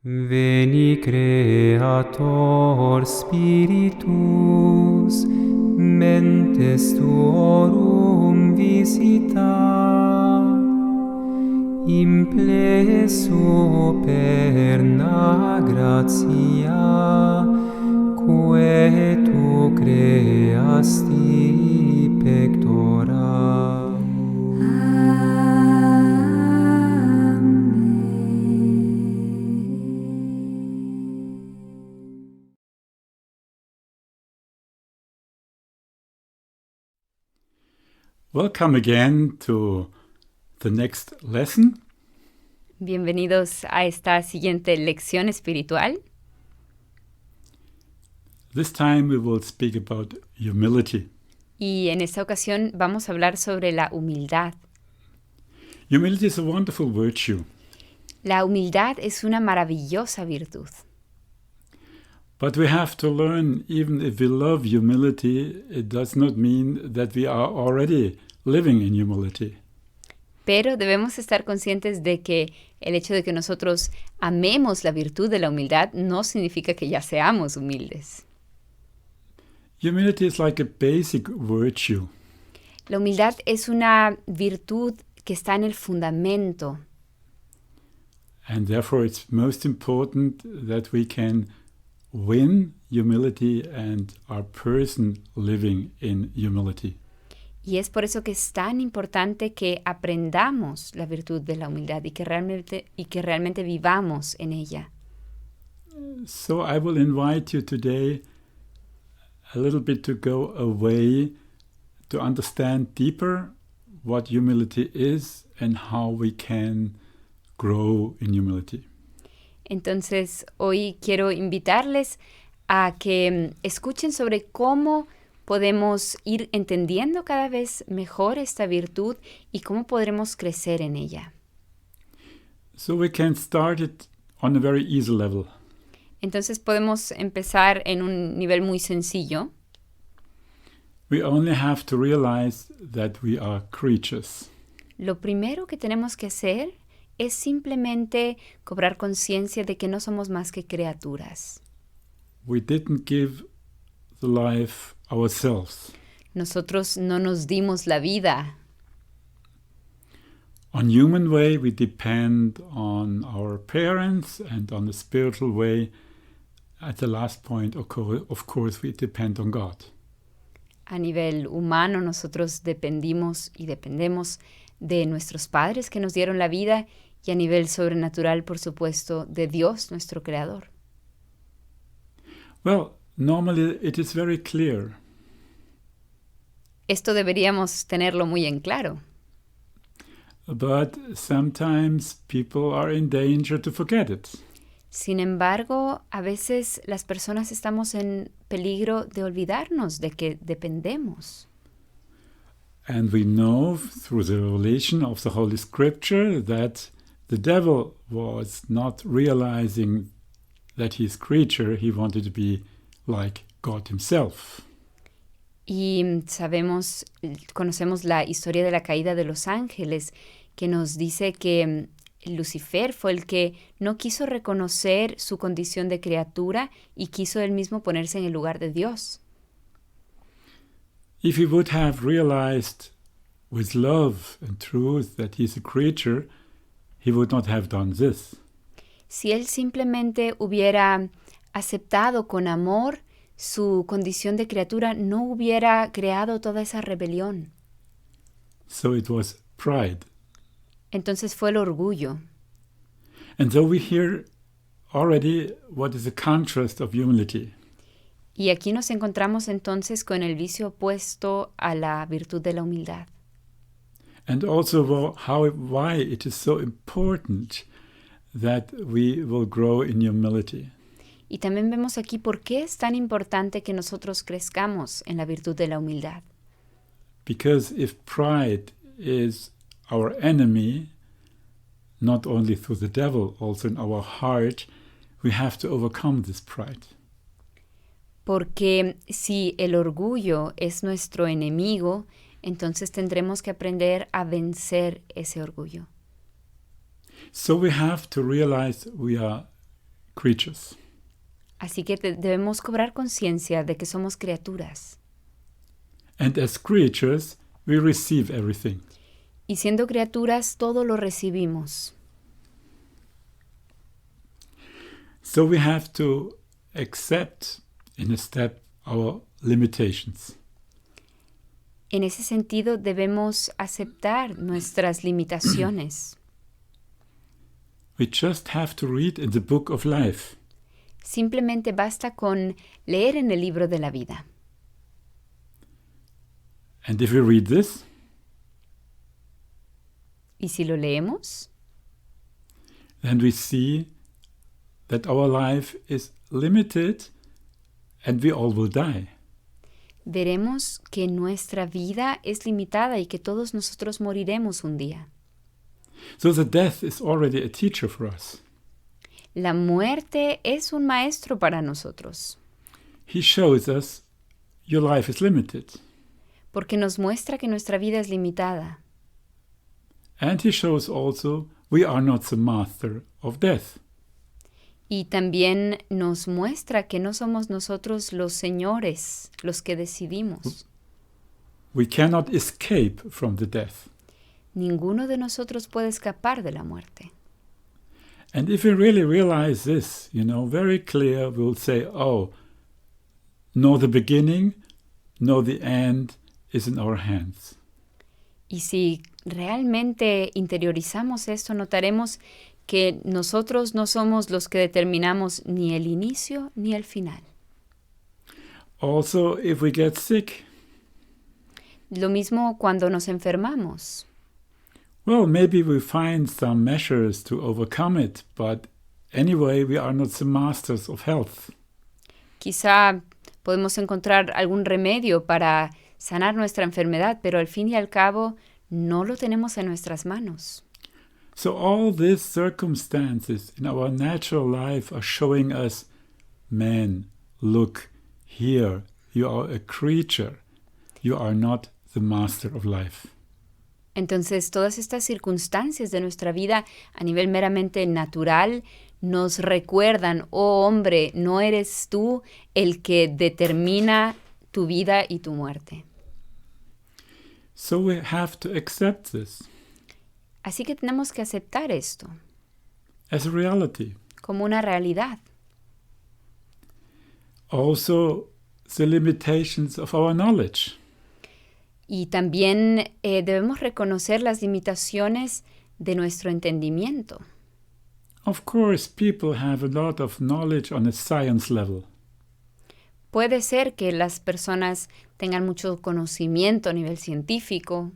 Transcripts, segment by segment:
Veni Creator Spiritus, mentes tuorum visita, impleso perna gratia, quae tu creasti pectora. Welcome again to the next lesson. Bienvenidos a esta siguiente lección espiritual. This time we will speak about humility. Y en esta ocasión vamos a hablar sobre la humildad. Humility is a wonderful virtue, La humildad es una maravillosa virtud. but we have to learn, even if we love humility, it does not mean that we are already living in humility. Pero debemos estar conscientes de que el hecho de que nosotros amemos la virtud de la humildad no significa que ya seamos humildes. Humility is like a basic virtue. La humildad es una virtud que está en el fundamento. And therefore, it's most important that we can win humility and our person living in humility. Y es por eso que es tan importante que aprendamos la virtud de la humildad y que realmente vivamos en ella. So I will invite you today a little bit to go away to understand deeper what humility is and how we can grow in humility. Entonces, hoy quiero invitarles a que escuchen sobre cómo podemos ir entendiendo cada vez mejor esta virtud y cómo podremos crecer en ella. So we can start it on a very easy level. Entonces podemos empezar en un nivel muy sencillo. We only have to realize that we are creatures. Lo primero que tenemos que hacer es simplemente cobrar conciencia de que no somos más que criaturas. We didn't give the life ourselves. Nosotros no nos dimos la vida. On human way, we depend on our parents, and on the spiritual way, at the last point, of course, we depend on God. A nivel humano, nosotros dependemos y dependemos de nuestros padres que nos dieron la vida y a nivel sobrenatural, por supuesto, de Dios, nuestro Creador. Well, normally it is very clear. Esto deberíamos tenerlo muy en claro. But sometimes people are in danger to forget it. Sin embargo, a veces las personas estamos en peligro de olvidarnos de que dependemos. And we know through the revelation of the Holy Scripture that the devil was not realizing that he's creature, he wanted to be like God himself. Y conocemos la historia de la caída de los ángeles, que nos dice que Lucifer fue el que no quiso reconocer su condición de criatura y quiso él mismo ponerse en el lugar de Dios. If he would have realized with love and truth that he's a creature, he would not have done this. Si él simplemente hubiera aceptado con amor su condición de criatura, no hubiera creado toda esa rebelión. So it was pride. Entonces fue el orgullo. And so we hear already what is the contrast of humility. Y aquí nos encontramos entonces con el vicio opuesto a la virtud de la humildad. And also why it is so important that we will grow in humility. Y también vemos aquí por qué es tan importante que nosotros crezcamos en la virtud de la humildad. Because if pride is our enemy, not only through the devil, also in our heart, we have to overcome this pride. Porque si el orgullo es nuestro enemigo, entonces tendremos que aprender a vencer ese orgullo. So we have to realize we are creatures. Así que debemos cobrar conciencia de que somos criaturas. And as creatures, we receive everything. Y siendo criaturas, todo lo recibimos. So we have to accept, in a step, our limitations. En ese sentido, debemos aceptar nuestras limitaciones. We just have to read in the book of life. Simplemente basta con leer en el libro de la vida. And if we read this, Y si lo leemos, then we see that our life is limited and we all will die. veremos que nuestra vida es limitada y que todos nosotros moriremos un día. So the death is already a teacher for us. La muerte es un maestro para nosotros, He shows us your life is limited. porque nos muestra que nuestra vida es limitada. And he shows also we are not the master of death. Y también nos muestra que no somos nosotros los señores, los que decidimos. We cannot escape from the death. Ninguno de nosotros puede escapar de la muerte. And if we really realize this, very clear, we'll say, oh, no the beginning, no the end is in our hands. Y si realmente interiorizamos esto, notaremos que nosotros no somos los que determinamos ni el inicio ni el final. Also, if we get sick, Lo mismo cuando nos enfermamos. well, maybe we find some measures to overcome it, but anyway, we are not the masters of health. Quizá podemos encontrar algún remedio para sanar nuestra enfermedad, pero al fin y al cabo no lo tenemos en nuestras manos. So all these circumstances in our natural life are showing us, man, look here, you are a creature, you are not the master of life. Entonces, todas estas circunstancias de nuestra vida a nivel meramente natural nos recuerdan, oh hombre, no eres tú el que determina tu vida y tu muerte. So we have to accept this Así que tenemos que aceptar esto as a reality. como una realidad. Also, the limitations of our knowledge. Y también debemos reconocer las limitaciones de nuestro entendimiento. Of course, people have a lot of knowledge on a science level. Puede ser que las personas tengan mucho conocimiento a nivel científico,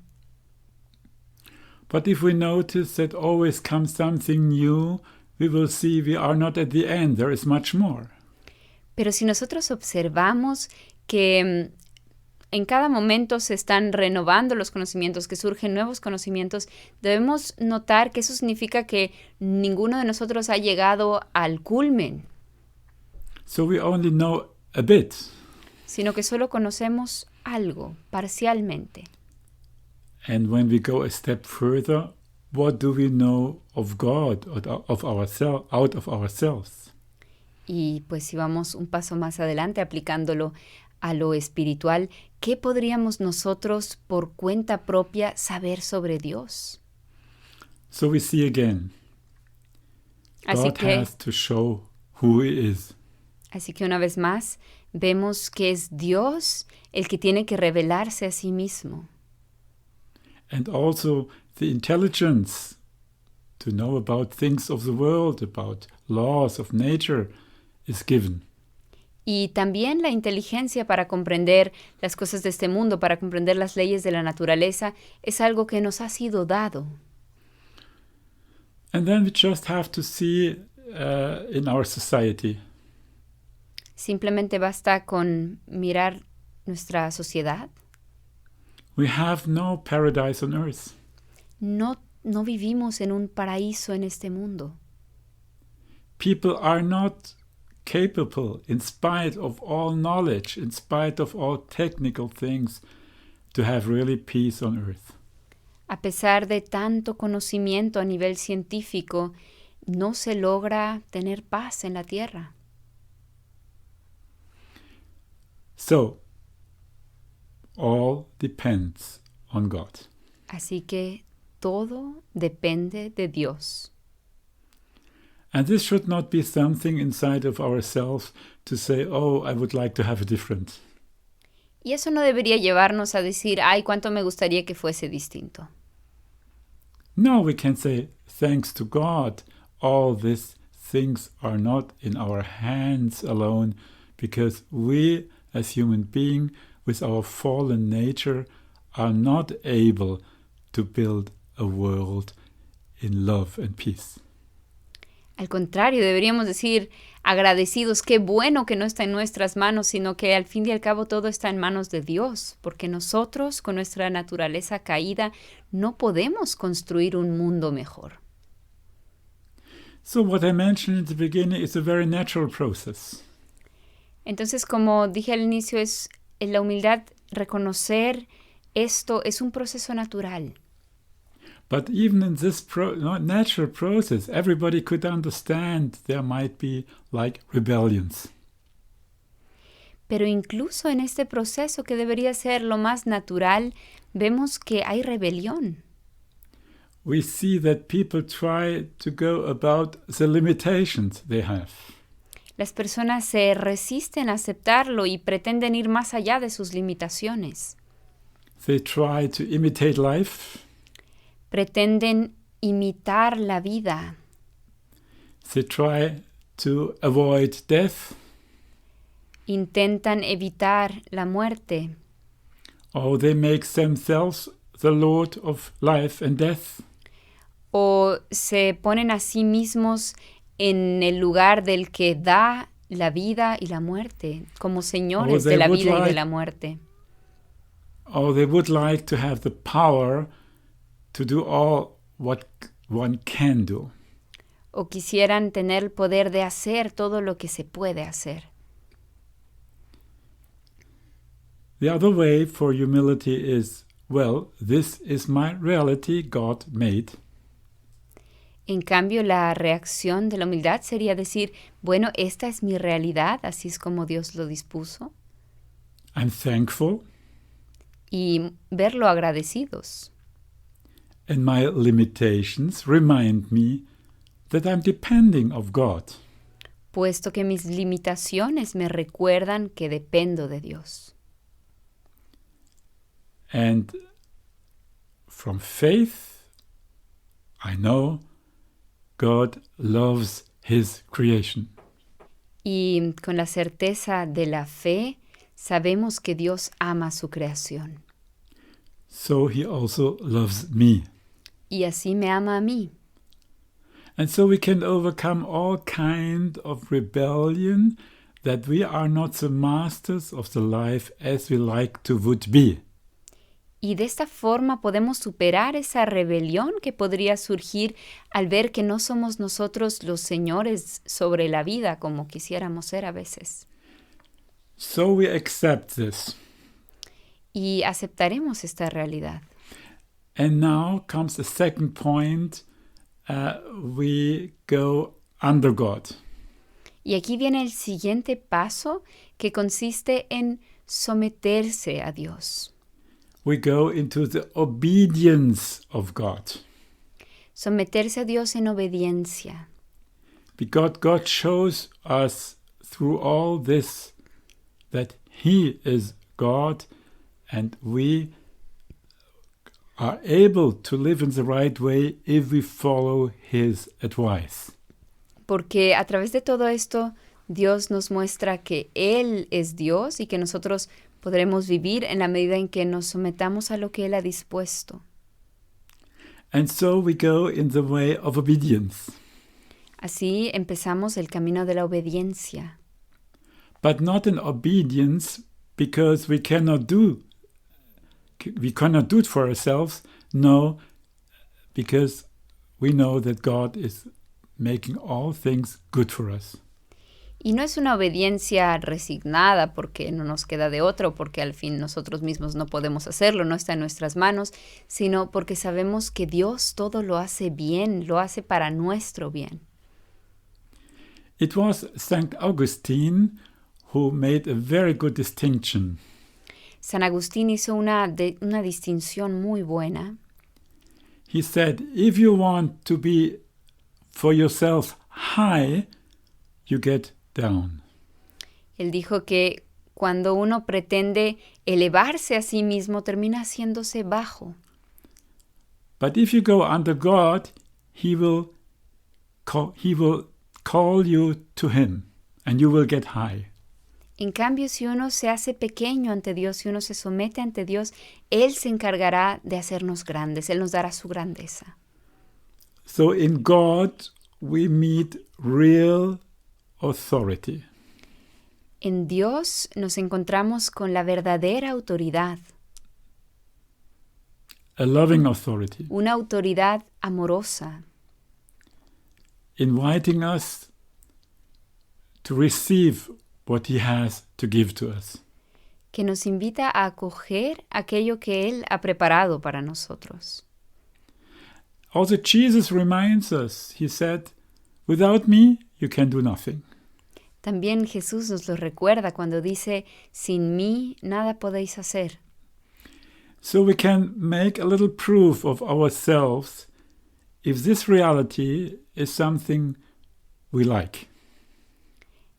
But if we notice that always comes something new, we will see we are not at the end. There is much more. pero si nosotros observamos que en cada momento se están renovando los conocimientos, que surgen nuevos conocimientos, debemos notar que eso significa que ninguno de nosotros ha llegado al culmen, So we only know a bit. sino que solo conocemos algo, parcialmente. And when we go a step further, what do we know of God, of ourselves, out of ourselves? Y pues si vamos un paso más adelante aplicándolo a lo espiritual, ¿qué podríamos nosotros por cuenta propia saber sobre Dios? So we see again, Así God que, has to show who He is. así que una vez más vemos que es Dios el que tiene que revelarse a sí mismo. And also the intelligence to know about things of the world, about laws of nature, is given. Y también la inteligencia para comprender las cosas de este mundo, para comprender las leyes de la naturaleza, es algo que nos ha sido dado. And then we just have to see in our society, Simplemente basta con mirar nuestra sociedad. we have no paradise on earth. No vivimos en un paraíso en este mundo. People are not capable, in spite of all knowledge, in spite of all technical things, to have really peace on earth. A pesar de tanto conocimiento a nivel científico, no se logra tener paz en la tierra. So, all depends on God. Así que todo depende de Dios. And this should not be something inside of ourselves to say, oh, I would like to have a different. Y eso no debería llevarnos a decir, ay, cuánto me gustaría que fuese distinto. No, we can say, thanks to God, all these things are not in our hands alone, because we, as human beings, with our fallen nature, are not able to build a world in love and peace. Al contrario, deberíamos decir agradecidos, qué bueno que no está en nuestras manos, sino que al fin y al cabo todo está en manos de Dios, porque nosotros, con nuestra naturaleza caída, no podemos construir un mundo mejor. So what I mentioned in the beginning is a very natural process. Entonces, como dije al inicio, es en la humildad reconocer esto es un proceso natural. But even in this natural process, everybody could understand there might be like rebellions. Pero incluso en este proceso que debería ser lo más natural, vemos que hay rebelión. We see that people try to go about the limitations they have. Las personas se resisten a aceptarlo y pretenden ir más allá de sus limitaciones. They try to imitate life. Pretenden imitar la vida. They try to avoid death. Intentan evitar la muerte. Or they make themselves the Lord of life and death. O se ponen a sí mismos en el lugar del que da la vida y la muerte, como señores de la vida y de la muerte. Or they would like to have the power to do all what one can do. O quisieran tener el poder de hacer todo lo que se puede hacer. The other way for humility is, well, this is my reality God made. En cambio, la reacción de la humildad sería decir, bueno, esta es mi realidad, así es como Dios lo dispuso. I'm thankful. Y verlo agradecidos. And my limitations remind me that I'm depending of God. Puesto que mis limitaciones me recuerdan que dependo de Dios. And from faith, I know God loves His creation. Y con la certeza de la fe, sabemos que Dios ama su creación. So He also loves me. Y así me ama a mí. And so we can overcome all kind of rebellion that we are not the masters of the life as we like to would be. Y de esta forma podemos superar esa rebelión que podría surgir al ver que no somos nosotros los señores sobre la vida como quisiéramos ser a veces. So we accept this. Y aceptaremos esta realidad. And now comes the second point. We go under God. Y aquí viene el siguiente paso que consiste en someterse a Dios. We go into the obedience of God. Someterse a Dios en obediencia. Because God shows us through all this that He is God and we are able to live in the right way if we follow His advice. Porque a través de todo esto, Dios nos muestra que Él es Dios y que nosotros podremos vivir en la medida en que nos sometamos a lo que Él ha dispuesto. And so we go in the way of obedience. Así empezamos el camino de la obediencia. But not in obedience because we cannot do it for ourselves. No, because we know that God is making all things good for us. Y no es una obediencia resignada porque no nos queda de otro, porque al fin nosotros mismos no podemos hacerlo, no está en nuestras manos, sino porque sabemos que Dios todo lo hace bien, lo hace para nuestro bien. It was St. Augustine who made a very good distinction. San Agustín hizo una distinción muy buena. He said, if you want to be for yourself high, you get down. Él dijo que cuando uno pretende elevarse a sí mismo, termina haciéndose bajo. But if you go under God, He will call you to Him, and you will get high. En cambio, si uno se hace pequeño ante Dios, si uno se somete ante Dios, Él se encargará de hacernos grandes, Él nos dará su grandeza. So in God we meet real authority. En Dios nos encontramos con la verdadera autoridad, A loving authority, una autoridad amorosa, inviting us to receive what He has to give to us. que nos invita a acoger aquello que Él ha preparado para nosotros. Also Jesus reminds us, He said, without me you can do nothing. También Jesús nos lo recuerda cuando dice, sin mí nada podéis hacer. So we can make a little proof of ourselves if this reality is something we like.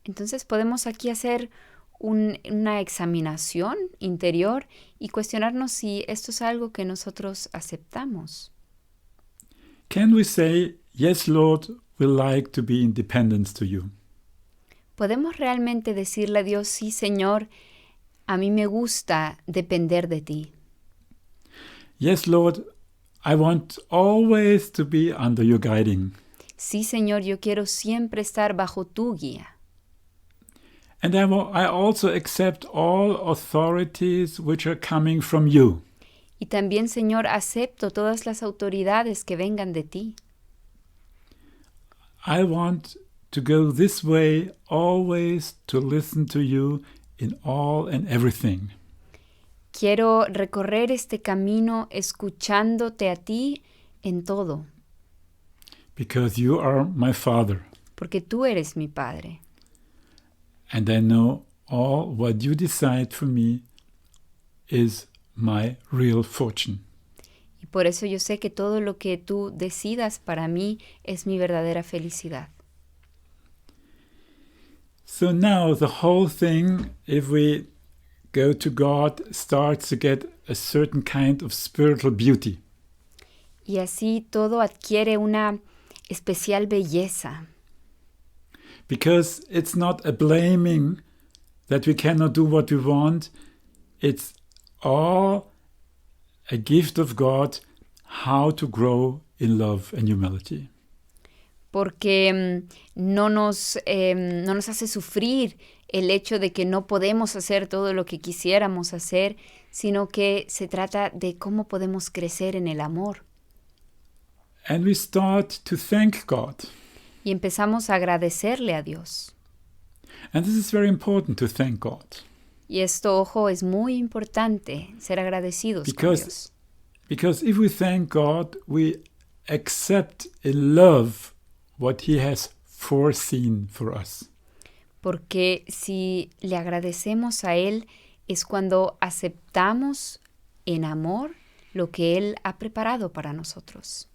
Entonces podemos aquí hacer una examinación interior y cuestionarnos si esto es algo que nosotros aceptamos. Can we say, yes, Lord, we like to be independent to you? ¿Podemos realmente decirle a Dios, sí, Señor, a mí me gusta depender de ti? Yes, Lord, I want always to be under your guiding. Sí, Señor, yo quiero siempre estar bajo tu guía. And I also accept all authorities which are coming from you. Y también, Señor, acepto todas las autoridades que vengan de ti. I want to go this way always to listen to you in all and everything. Quiero recorrer este camino escuchándote a ti en todo, Because you are my Father. porque tú eres mi Padre. And I know all what you decide for me is my real fortune. Y por eso yo sé que todo lo que tú decidas para mí es mi verdadera felicidad. So now the whole thing, if we go to God, starts to get a certain kind of spiritual beauty. Y así todo adquiere una especial belleza, Because it's not a blaming that we cannot do what we want. It's all a gift of God how to grow in love and humility. porque no nos hace sufrir el hecho de que no podemos hacer todo lo que quisiéramos hacer, sino que se trata de cómo podemos crecer en el amor. And we start to thank God. Y empezamos a agradecerle a Dios. And this is very important, to thank God. Y esto, ojo, es muy importante, ser agradecidos con Dios. Because if we thank God, we accept in love what He has foreseen for us. Porque si le agradecemos a Él, es cuando aceptamos en amor lo que Él ha preparado para nosotros.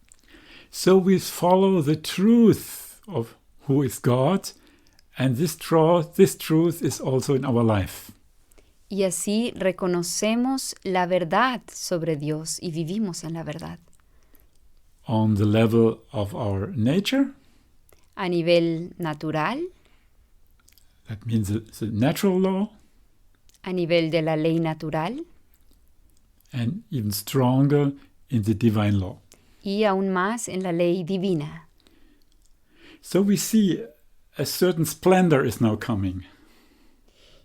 So we follow the truth of who is God, and this truth is also in our life. Y así reconocemos la verdad sobre Dios y vivimos en la verdad. On the level of our nature, A nivel natural, that means the natural law, a nivel de la ley natural and even stronger in the divine law. y aún más en la ley divina. So we see a certain splendor is now coming.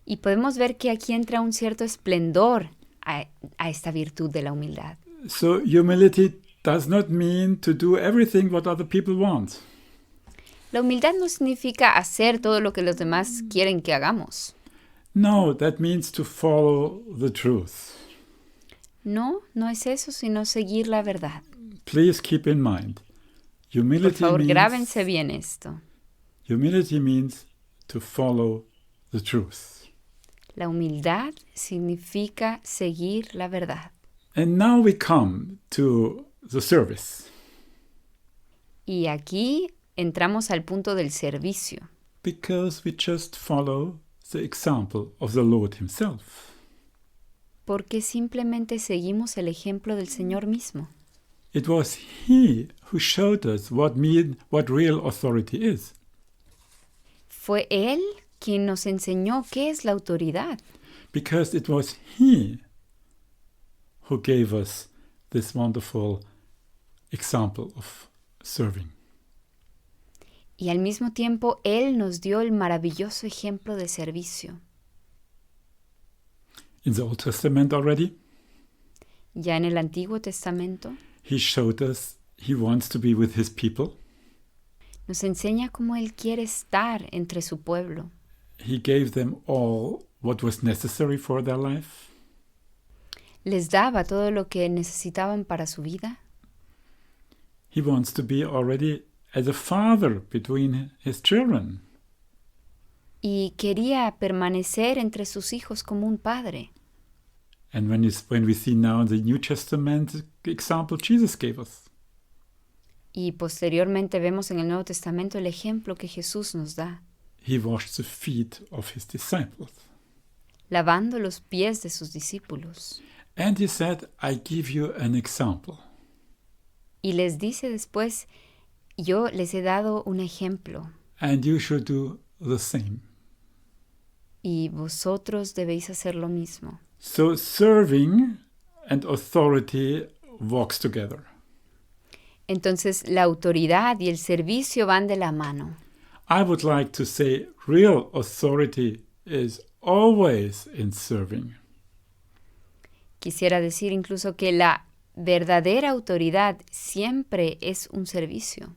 Y podemos ver que aquí entra un cierto esplendor a esta virtud de la humildad. So humility does not mean to do everything what other people want. La humildad no significa hacer todo lo que los demás quieren que hagamos. No, that means to follow the truth. No, no es eso, sino seguir la verdad. Please keep in mind, Por humility favor, means grábense bien esto. Humility means to follow the truth. La humildad significa seguir la verdad. And now we come to the service. Y aquí entramos al punto del servicio, Because we just follow the example of the Lord himself. porque simplemente seguimos el ejemplo del Señor mismo. It was he who showed us what real authority is. Fue Él quien nos enseñó qué es la autoridad, Because it was he who gave us this wonderful example of serving. y al mismo tiempo Él nos dio el maravilloso ejemplo de servicio. In the Old Testament already, Ya en el Antiguo Testamento he showed us he wants to be with his people. nos enseña cómo Él quiere estar entre su pueblo. He gave them all what was necessary for their life. Les daba todo lo que necesitaban para su vida. He wants to be already as a father between his children. Y quería permanecer entre sus hijos como un padre. And when we see now in the New Testament the example Jesus gave us. Y posteriormente vemos en el Nuevo Testamento el ejemplo que Jesús nos da, He washed the feet of his disciples. lavando los pies de sus discípulos. And he said, I give you an example. Y les dice después, yo les he dado un ejemplo, And you should do the same. y vosotros debéis hacer lo mismo. So serving and authority walks together. Entonces la autoridad y el servicio van de la mano. I would like to say real authority is always in serving. Quisiera decir incluso que la verdadera autoridad siempre es un servicio,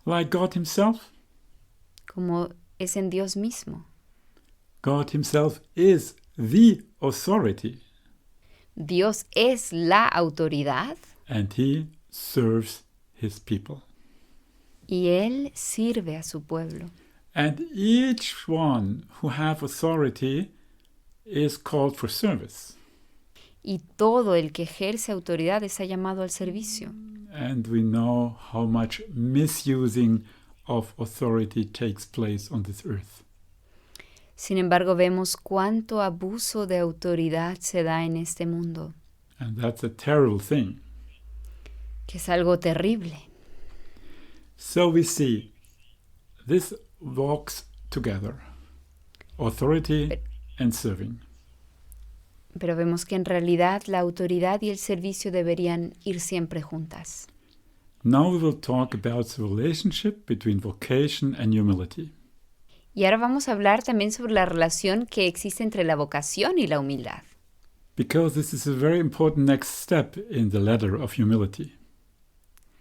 Like God himself. como es en Dios mismo. God himself is the authority. Dios es la autoridad And he serves his people. y Él sirve a su pueblo. And each one who have authority is called for service. Y todo el que ejerce autoridad está llamado al servicio. And we know how much misusing of authority takes place on this earth. Sin embargo, vemos cuánto abuso de autoridad se da en este mundo, And that's a terrible thing. que es algo terrible. So we see this walks together. Authority and serving. Pero vemos que en realidad la autoridad y el servicio deberían ir siempre juntas. Now we will talk about the relationship between vocation and humility. Y ahora vamos a hablar también sobre la relación que existe entre la vocación y la humildad, Because this is a very important next step in the ladder of humility.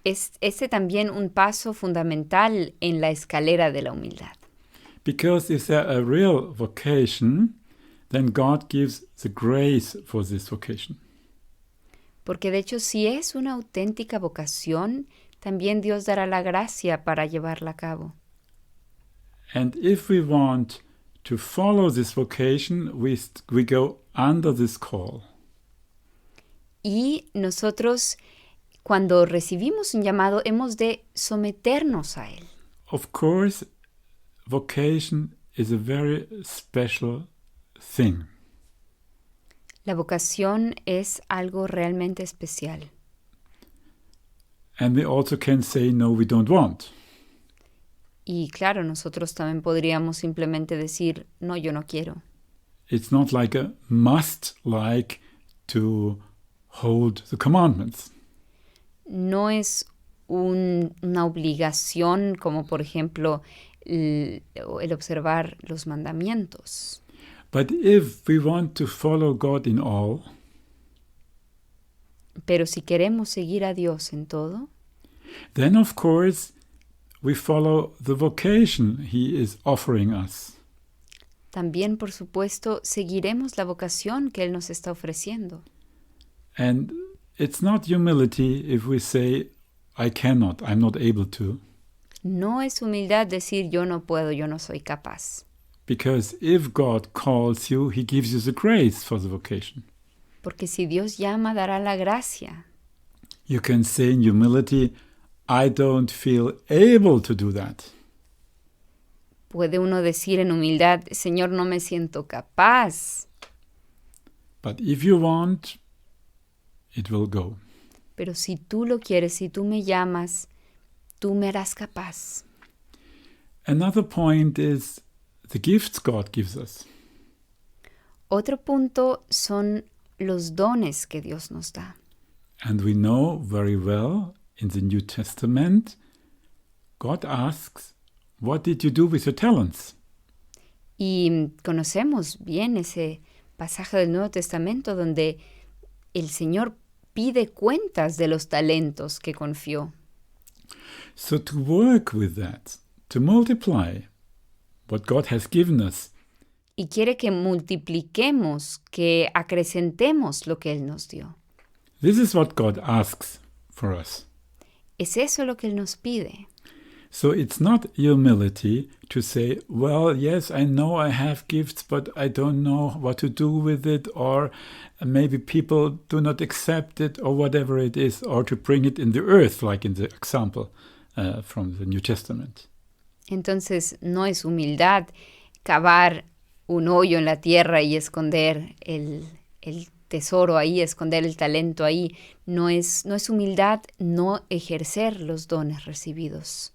es este también un paso fundamental en la escalera de la humildad. Because if there a real vocation, then God gives the grace for this vocation. Porque de hecho, si es una auténtica vocación, también Dios dará la gracia para llevarla a cabo. And if we want to follow this vocation, we go under this call. Y nosotros, cuando recibimos un llamado, hemos de someternos a él. Of course, vocation is a very special thing. La vocación es algo realmente especial. And we also can say, no, we don't want. Y claro, nosotros también podríamos simplemente decir, no, yo no quiero. It's not like a must like to hold the commandments. No es una obligación como, por ejemplo, el observar los mandamientos. But if we want to follow God in all, Pero si queremos seguir a Dios en todo, then of course we follow the vocation He is offering us. también, por supuesto, seguiremos la vocación que Él nos está ofreciendo. And it's not humility if we say, I cannot, I'm not able to. No es humildad decir yo no puedo, yo no soy capaz. Because if God calls you, He gives you the grace for the vocation. Porque si Dios llama, dará la gracia. You can say in humility, I don't feel able to do that. Puede uno decir en humildad, Señor, no me siento capaz. But if you want, it will go. Pero si tú lo quieres, si tú me llamas, tú me harás capaz. Another point is the gifts God gives us. Otro punto son los dones que Dios nos da. And we know very well in the New Testament, God asks, what did you do with your talents? Y conocemos bien ese pasaje del Nuevo Testamento donde el Señor pide cuentas de los talentos que confió. So to work with that, to multiply what God has given us, Y quiere que multipliquemos, que acrecentemos lo que Él nos dio. this is what God asks for us. Es eso lo que Él nos pide. So it's not humility to say, well, yes, I know I have gifts, but I don't know what to do with it, or maybe people do not accept it, or whatever it is, or to bring it in the earth, like in the example from the New Testament. Entonces no es humildad cavar un hoyo en la tierra y esconder el tesoro ahí, esconder el talento ahí. No es humildad no ejercer los dones recibidos.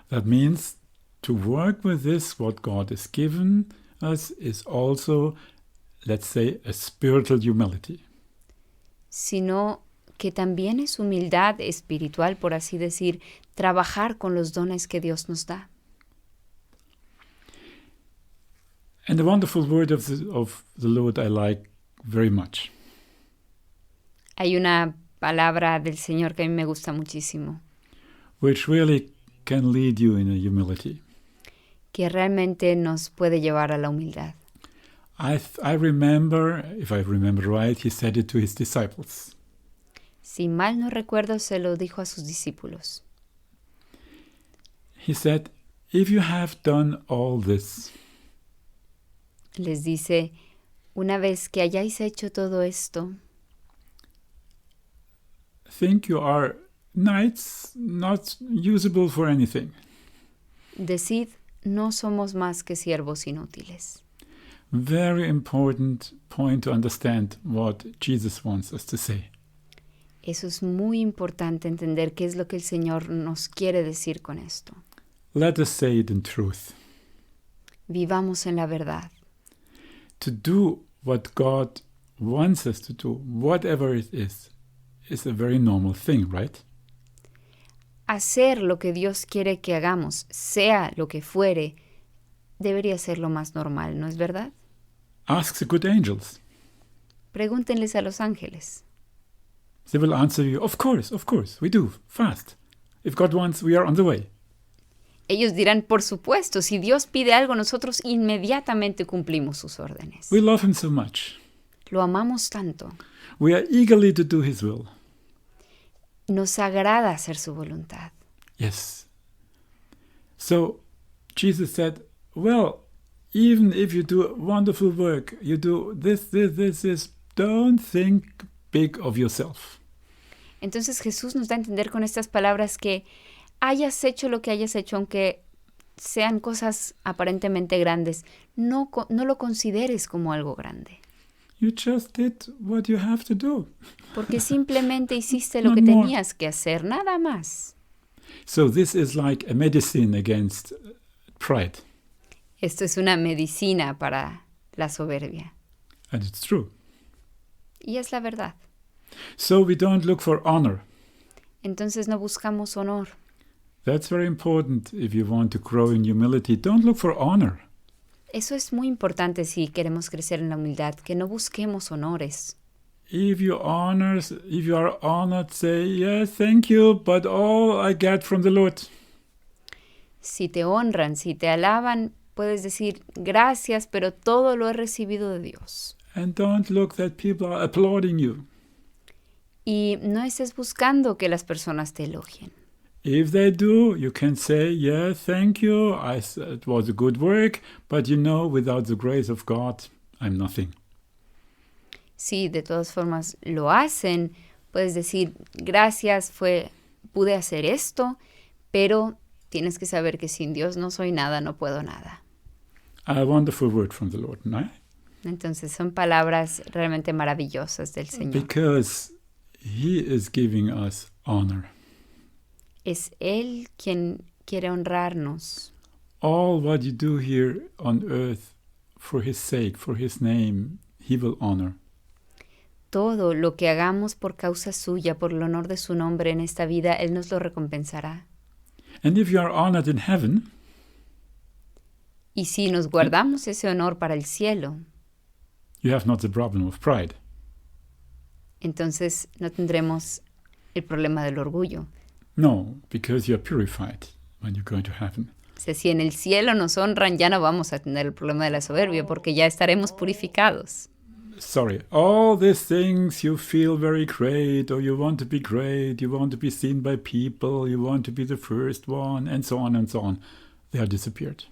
That means to work with this, what God has given us, is also, let's say, a spiritual humility. Sino que también es humildad espiritual, por así decir, trabajar con los dones que Dios nos da. And the wonderful word of the Lord I like very much. Hay una palabra del Señor que a mí me gusta muchísimo, Which really can lead you in a humility. que realmente nos puede llevar a la humildad. I remember, if I remember right, he said it to his disciples. Si mal no recuerdo, se lo dijo a sus discípulos. He said, if you have done all this, Les dice, una vez que hayáis hecho todo esto, think you are knights not usable for anything. decid, no somos más que siervos inútiles. Very important point to understand what Jesus wants us to say. Eso es muy importante entender qué es lo que el Señor nos quiere decir con esto. Let us say it in truth. Vivamos en la verdad. To do what God wants us to do, whatever it is a very normal thing, right? Hacer lo que Dios quiere que hagamos, sea lo que fuere, debería ser lo más normal, ¿no es verdad? Ask the good angels. Pregúntenles a los ángeles. They will answer you, of course, we do, fast. If God wants, we are on the way. Ellos dirán, por supuesto, si Dios pide algo, nosotros inmediatamente cumplimos sus órdenes. We love Him so much. Lo amamos tanto. We are eagerly to do His will. Nos agrada hacer su voluntad. Yes. So Jesus said, well, even if you do wonderful work, you do this, don't think big of yourself. Entonces Jesús nos da a entender con estas palabras que hayas hecho lo que hayas hecho, aunque sean cosas aparentemente grandes, no lo consideres como algo grande. You just did what you have to do. Porque simplemente hiciste lo Not que more. tenías que hacer, nada más. So this is like a medicine against pride. Esto es una medicina para la soberbia. And it's true. Y es la verdad. So we don't look for honor. Entonces no buscamos honor. That's very important if you want to grow in humility. Don't look for honor. Eso es muy importante si queremos crecer en la humildad, que no busquemos honores. If you are honored, say, yes, thank you, but all I get from the Lord. Si te honran, si te alaban, puedes decir gracias, pero todo lo he recibido de Dios. And don't look that people are applauding you. Y no estés buscando que las personas te elogien. If they do, you can say, yeah, thank you, it was a good work, but without the grace of God, I'm nothing. Si de todas formas lo hacen, puedes decir, gracias, pude hacer esto, pero tienes que saber que sin Dios no soy nada, no puedo nada. A wonderful word from the Lord, no? Entonces son palabras realmente maravillosas del Señor. Because He is giving us honor. Es Él quien quiere honrarnos. All what you do here on earth for His sake, for His name, He will honor. Todo lo que hagamos por causa suya, por el honor de su nombre en esta vida, Él nos lo recompensará. And if you are honored in heaven, y si nos guardamos ese honor para el cielo, you have not the problem of pride. Entonces no tendremos el problema del orgullo. No, because you are purified when you go to heaven. O sea, si en el cielo nos honran, ya no vamos a tener el problema de la soberbia, porque ya estaremos purificados. Sorry, all these things you feel very great, or you want to be great, you want to be seen by people, you want to be the first one, and so on, they are disappeared.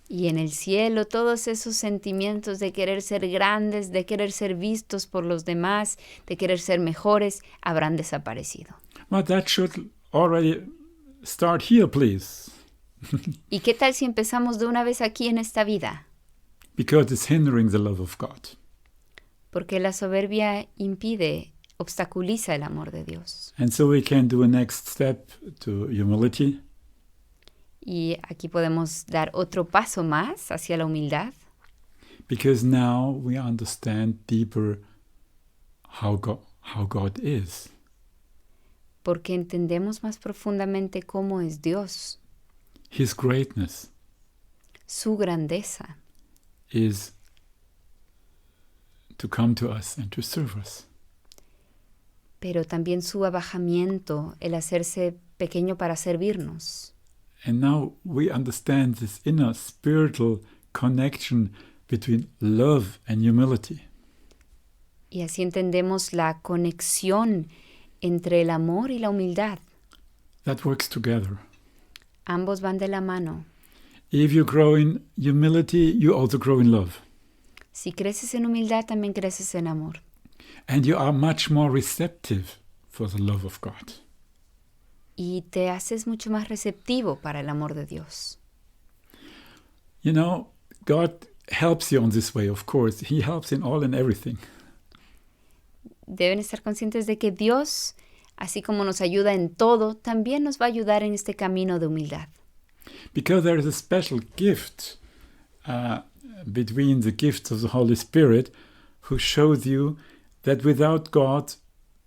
Y en el cielo todos esos sentimientos de querer ser grandes, de querer ser vistos por los demás, de querer ser mejores, habrán desaparecido. But that should already start here, please. ¿Y qué tal si empezamos de una vez aquí en esta vida? Because it's hindering the love of God. Porque la soberbia obstaculiza el amor de Dios. And so we can do a next step to humility. Y aquí podemos dar otro paso más hacia la humildad. Because now we understand deeper how God is. Porque entendemos más profundamente cómo es Dios. His greatness Su grandeza is to come to us and to serve us. pero también su abajamiento, el hacerse pequeño para servirnos. And now we understand this inner spiritual connection between love and humility. Y así entendemos la conexión entre el amor y la humildad. That works together. Ambos van de la mano. If you grow in humility, you also grow in love. Si creces en humildad, también creces en amor. And you are much more receptive for the love of God. Y te haces mucho más receptivo para el amor de Dios. You know, God helps you on this way, of course. He helps in all and everything. Deben estar conscientes de que Dios, así como nos ayuda en todo, también nos va a ayudar en este camino de humildad. Because there is a special gift between the gifts of the Holy Spirit who shows you that without God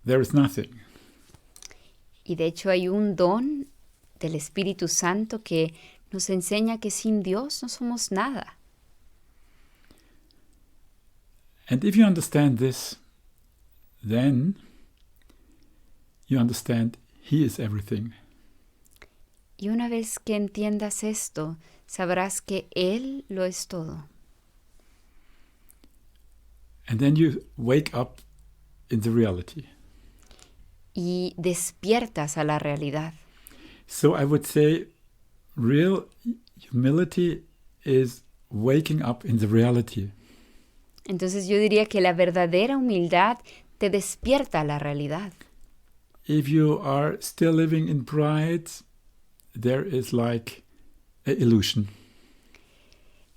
there is nothing. Y de hecho hay un don del Espíritu Santo que nos enseña que sin Dios no somos nada. And if you understand this, then you understand He is everything. Y una vez que entiendas esto, sabrás que Él lo es todo. And then you wake up in the reality. Y despiertas a la realidad. So I would say real humility is waking up in the reality. Entonces yo diría que la verdadera humildad te despierta a la realidad. If you are still living in pride, there is like an illusion.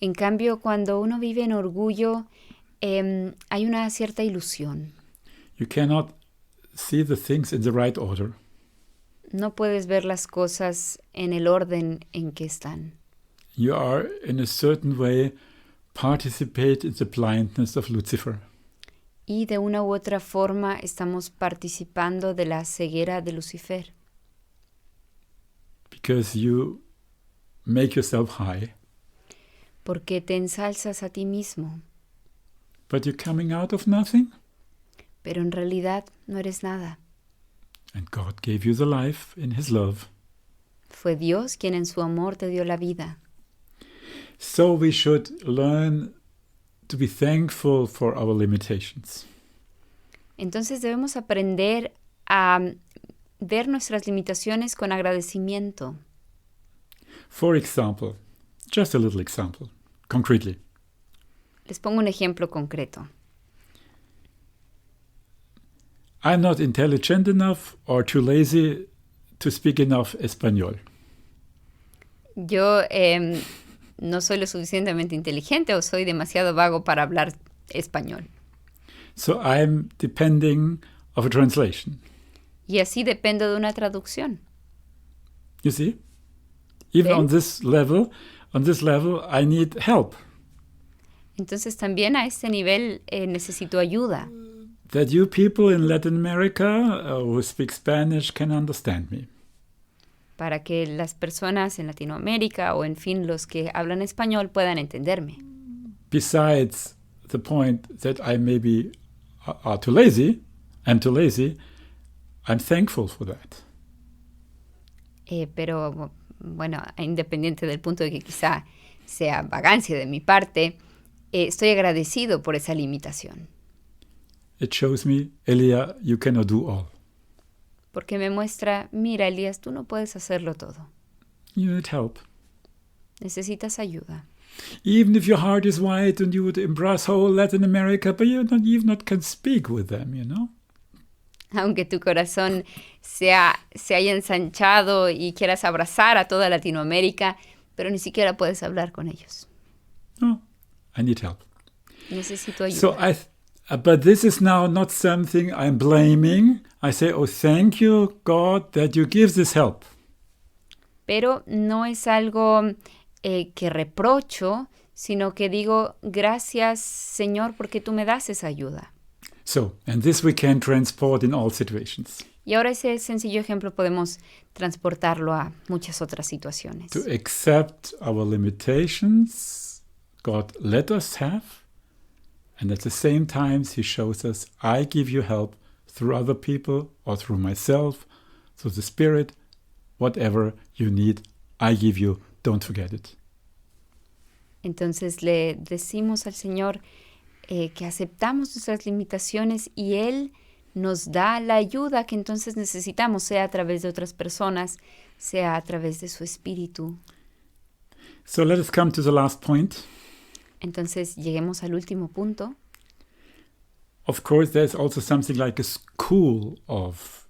En cambio, cuando uno vive en orgullo, hay una cierta ilusión. You cannot see the things in the right order. No puedes ver las cosas en el orden en que están. You are, in a certain way, participate in the blindness of Lucifer. Y de una u otra forma estamos participando de la ceguera de Lucifer. Because you make yourself high. Porque te ensalzas a ti mismo. But you're coming out of nothing. Pero en realidad no eres nada. And God gave you the life in His love. Fue Dios quien en su amor te dio la vida. So we should learn to be thankful for our limitations. Entonces debemos aprender a ver nuestras limitaciones con agradecimiento. For example, just a little example, concretely. Les pongo un ejemplo concreto. I'm not intelligent enough or too lazy to speak enough español. Yo no soy lo suficientemente inteligente o soy demasiado vago para hablar español. So I'm depending of a translation. Y así dependo de una traducción. You see? Even ¿Ven? on this level, I need help. Entonces también a este nivel necesito ayuda. That you people in Latin America who speak Spanish can understand me. Para que las personas en Latinoamérica o en fin los que hablan español puedan entenderme. Besides the point that I maybe are too lazy, I'm too lazy, I'm thankful for that. Pero bueno, independiente del punto de que quizá sea vagancia de mi parte, estoy agradecido por esa limitación. It shows me, Elia, you cannot do all. Porque me muestra, mira, Elías, tú no puedes hacerlo todo. You need help. Necesitas ayuda. Even if your heart is wide and you would embrace whole Latin America, but you not can speak with them, you know? Aunque tu corazón se haya ensanchado y quieras abrazar a toda Latinoamérica, pero ni siquiera puedes hablar con ellos. No, I need help. Necesito ayuda. So but this is now not something I'm blaming. I say, oh, thank you, God, that you give this help. Pero no es algo que reprocho, sino que digo, gracias, Señor, porque tú me das esa ayuda. So, and this we can transport in all situations. Y ahora ese sencillo ejemplo podemos transportarlo a muchas otras situaciones. To accept our limitations, God let us have, and at the same time He shows us, I give you help through other people or through myself, through the Spirit, whatever you need, I give you, don't forget it. Entonces le decimos al Señor que aceptamos nuestras limitaciones y Él nos da la ayuda que entonces necesitamos, sea a través de otras personas, sea a través de su Espíritu. So let us come to the last point. Entonces lleguemos al último punto. Of course, there's also something like a school of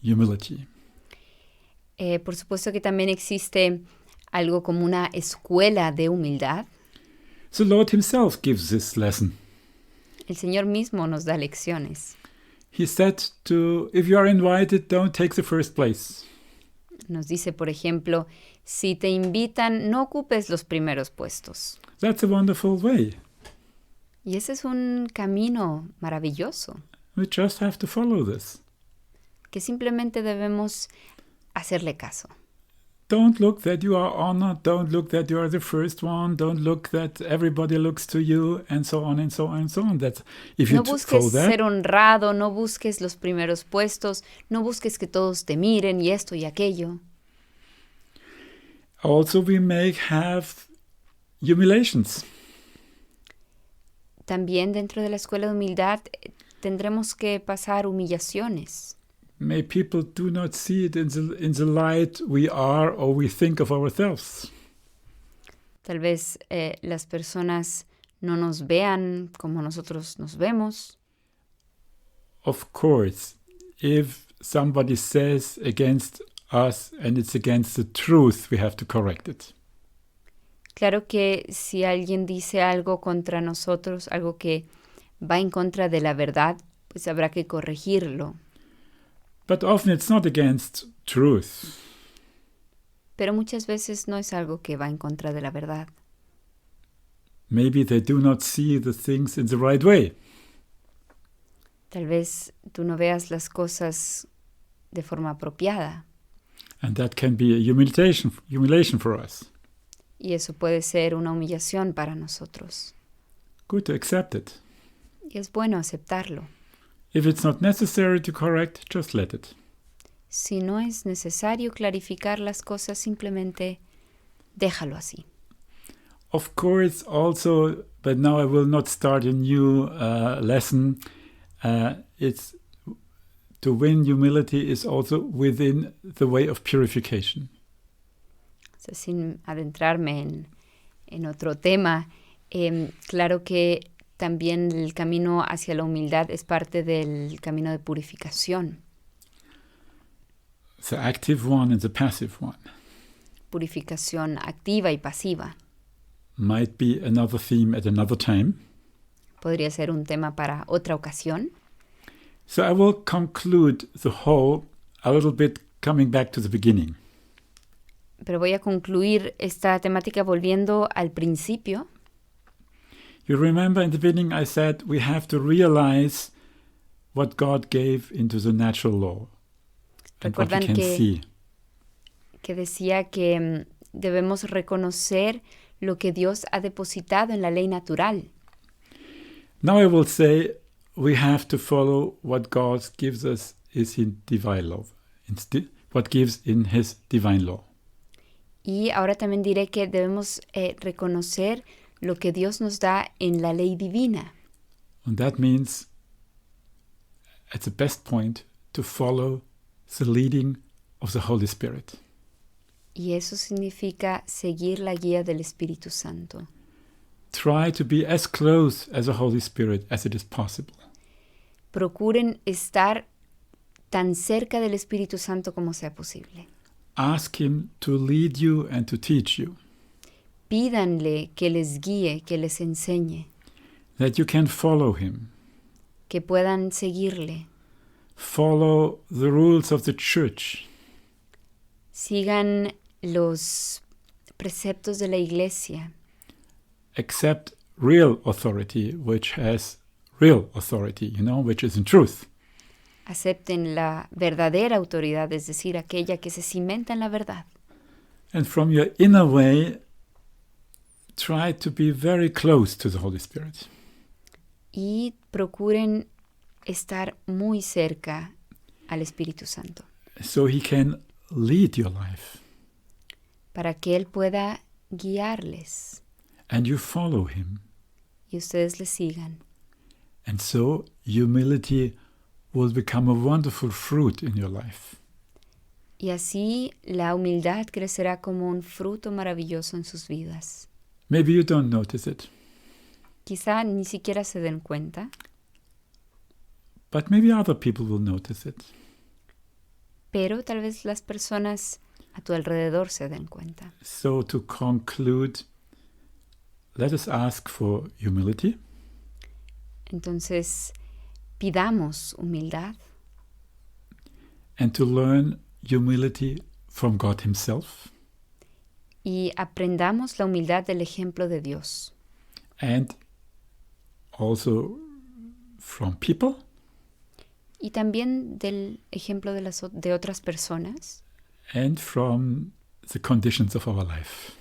humility. Por supuesto que también existe algo como una escuela de humildad. The Lord Himself gives this lesson. El Señor mismo nos da lecciones. He said if you are invited, don't take the first place. Nos dice, por ejemplo, si te invitan, no ocupes los primeros puestos. That's a wonderful way. Y ese es un camino maravilloso, We just have to follow this. que simplemente debemos hacerle caso. Don't look that you are honored. Don't look that you are the first one. Don't look that everybody looks to you, and so on and so on and so on. That if you No busques follow that, ser honrado, no busques los primeros puestos, no busques que todos te miren y esto y aquello. also we may have humiliations. También dentro de la escuela de humildad tendremos que pasar humillaciones. May people do not see it in the light we are or we think of ourselves. Tal vez las personas no nos vean como nosotros nos vemos. Of course, if somebody says against us and it's against the truth, we have to correct it. Claro que si alguien dice algo contra nosotros, algo que va en contra de la verdad, pues habrá que corregirlo. But often it's not against truth. Pero muchas veces no es algo que va en contra de la verdad. Maybe they do not see the things in the right way. Tal vez tú no veas las cosas de forma apropiada. And that can be a humiliation for us. Y eso puede ser una humillación para nosotros. Good to accept it. Y es bueno aceptarlo. If it's not necessary to correct, just let it. Si no es necesario clarificar las cosas, simplemente déjalo así. Of course, also, but now I will not start a new lesson. It's to win humility is also within the way of purification. O sea, sin adentrarme en otro tema, claro que también el camino hacia la humildad es parte del camino de purificación. The active one and the passive one Purificación activa y pasiva. might be another theme at another time. Podría ser un tema para otra ocasión. So I will conclude the whole a little bit coming back to the beginning. Pero voy a concluir esta temática volviendo al principio. You remember in the beginning I said we have to realize what God gave into the natural law and what we Recuerdan can see. que decía que debemos reconocer lo que Dios ha depositado en la ley natural. Now I will say we have to follow what God gives us is in divine law, what gives in His divine law. Y ahora también diré que debemos reconocer lo que Dios nos da en la ley divina. And that means, at the best point, to follow the leading of the Holy Spirit. Y eso significa seguir la guía del Espíritu Santo. Try to be as close as the Holy Spirit as it is possible. Procuren estar tan cerca del Espíritu Santo como sea posible. Ask Him to lead you and to teach you, Pídanle que les guíe, que les enseñe, that you can follow Him. que puedan seguirle. Follow the rules of the church. Sigan los preceptos de la iglesia. Accept real authority, which has real authority, which is in truth. Acepten la verdadera autoridad, es decir, aquella que se cimenta en la verdad. And from your inner way, try to be very close to the Holy Spirit. Y procuren estar muy cerca al Espíritu Santo, So He can lead your life. para que Él pueda guiarles And you follow Him. y ustedes le sigan. And so humility will become a wonderful fruit in your life. Y así la humildad crecerá como un fruto maravilloso en sus vidas. Maybe you don't notice it, Quizá ni siquiera se den cuenta, but maybe other people will notice it. pero tal vez las personas a tu alrededor se den cuenta. So to conclude, let us ask for humility Entonces, pidamos humildad and to learn humility from God Himself y aprendamos la humildad del ejemplo de Dios and also from people y también del ejemplo de otras personas and from the conditions of our life.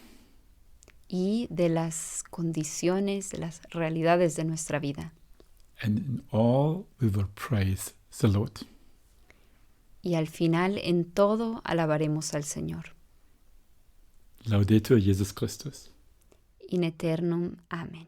y de las condiciones, de las realidades de nuestra vida. And in all we will praise the Lord. Y al final, en todo, alabaremos al Señor. Laudetur Jesus Christus. In eternum. Amén.